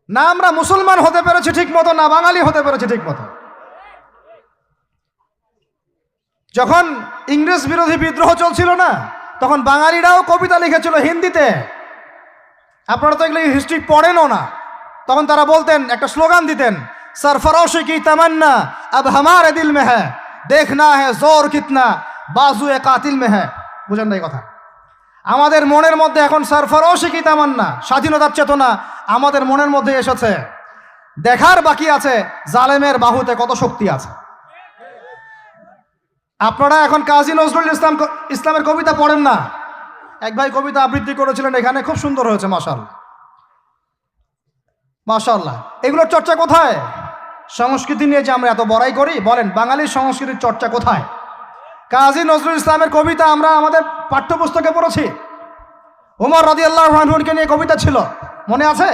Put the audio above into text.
না আমরা মুসলমান হতে পেরেছি ঠিক মতো, না বাঙালি হতে পেরেছি ঠিক মতো। যখন ইংরেজ বিরোধী বিদ্রোহ চলছিল না, তখন বাঙালিরাও কবিতা লিখেছিল হিন্দিতে। আপনারা তো এগুলো হিস্ট্রি পড়েনও না। তখন তারা বলতেন, একটা স্লোগান দিতেন, সরফরোশি কি তামান্না আব হামারে দিল মে হ্যায়, দেখনা হ্যায় জোর কিতনা বাজু এ কাতিল মে হ্যায়। বুঝেন না এই কথা? আমাদের মনের মধ্যে এখন সরফরোশি কি তামান্না, স্বাধীনতার চেতনা আমাদের মনের মধ্যে এসেছে। দেখার বাকি আছে জালেমের বাহুতে কত শক্তি আছে। আপনারা এখন কাজী নজরুল ইসলামের কবিতা পড়েন না। এক ভাই কবিতা আবৃত্তি করেছিলেন এখানে, খুব সুন্দর হয়েছে, মাশাআল্লাহ মাশাআল্লাহ। এগুলোর চর্চা কোথায়? সংস্কৃতি নিয়ে যে আমরা এত বড়াই করি, বলেন বাঙালির সংস্কৃতির চর্চা কোথায়? কাজী নজরুল ইসলামের কবিতা আমরা আমাদের পাঠ্যপুস্তকে পড়েছি। ওমর রাদিয়াল্লাহু আনহুকে নিয়ে কবিতা ছিল, মনে আছে?